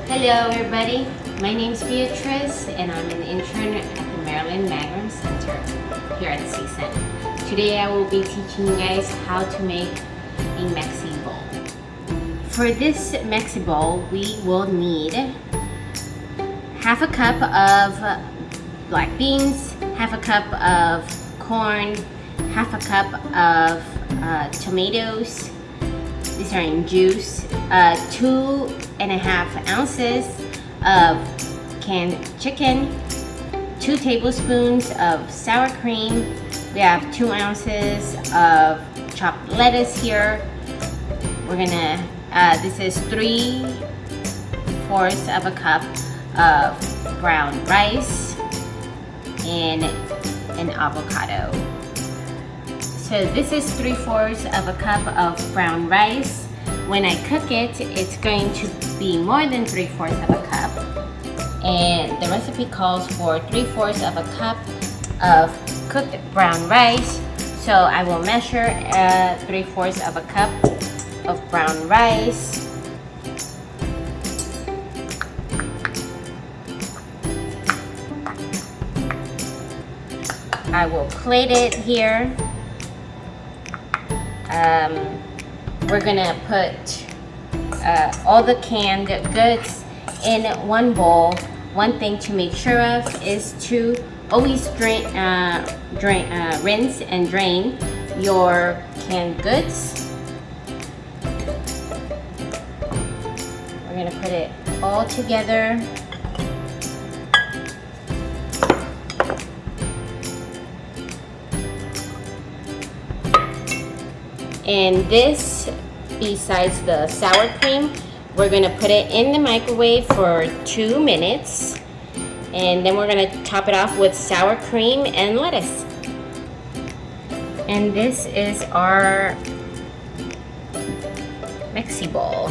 Hello everybody, my name is Beatrice and I'm an intern at the Maryland Magnum Center here at CSUN. Today I will be teaching you guys how to make a Mexi-Bowl. For this Mexi-Bowl, we will need half a cup of black beans, half a cup of corn, half a cup of tomatoes. These are in juice, 2.5 ounces of canned chicken, 2 tablespoons of sour cream. We have 2 ounces of chopped lettuce here. We're gonna, this is 3/4 of a cup of brown rice and an avocado. So this is 3/4 of a cup of brown rice. When I cook it, it's going to be more than 3/4 of a cup. And the recipe calls for 3/4 of a cup of cooked brown rice. So I will measure 3/4 of a cup of brown rice. I will plate it here. We're gonna put all the canned goods in one bowl. One thing to make sure of is to always rinse and drain your canned goods. We're gonna put it all together. And this, besides the sour cream, we're gonna put it in the microwave for 2 minutes. And then we're gonna top it off with sour cream and lettuce. And this is our Mexi-Bowl.